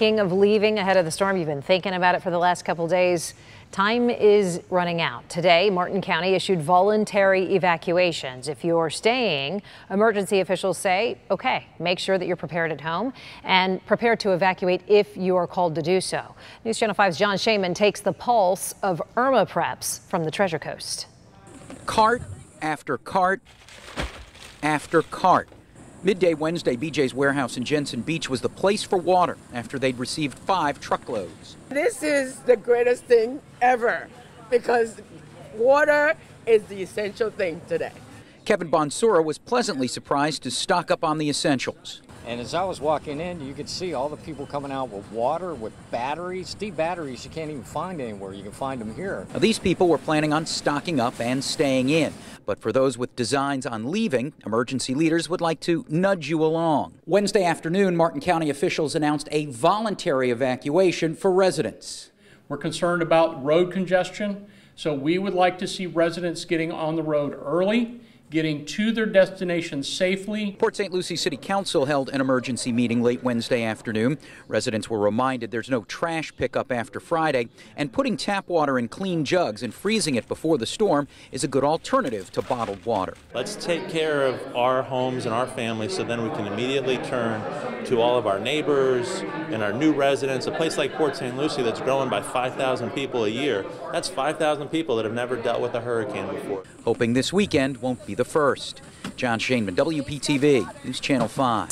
Speaking of leaving ahead of the storm, you've been thinking about it for the last couple days. Time is running out. Today, Martin County issued voluntary evacuations. If you're staying, emergency officials say, okay, make sure that you're prepared at home and prepared to evacuate if you are called to do so. News Channel 5's John Shaman takes the pulse of Irma preps from the Treasure Coast. Cart after cart after cart. Midday Wednesday, BJ's Warehouse in Jensen Beach was the place for water after they'd received 5 truckloads. This is the greatest thing ever because water is the essential thing today. Kevin Bonsura was pleasantly surprised to stock up on the essentials. And as I was walking in, you could see all the people coming out with water, with batteries. Deep batteries you can't even find anywhere. You can find them here. Now, these people were planning on stocking up and staying in. But for those with designs on leaving, emergency leaders would like to nudge you along. Wednesday afternoon, Martin County officials announced a voluntary evacuation for residents. We're concerned about road congestion, so we would like to see residents getting on the road early, getting to their destination safely. Port St. Lucie City Council held an emergency meeting late Wednesday afternoon. Residents were reminded there's no trash pickup after Friday, and putting tap water in clean jugs and freezing it before the storm is a good alternative to bottled water. Let's take care of our homes and our families so then we can immediately turn to all of our neighbors and our new residents. A place like Port St. Lucie that's growing by 5,000 people a year, that's 5,000 people that have never dealt with a hurricane before. Hoping this weekend won't be the first. John Shaman, WPTV, News Channel 5.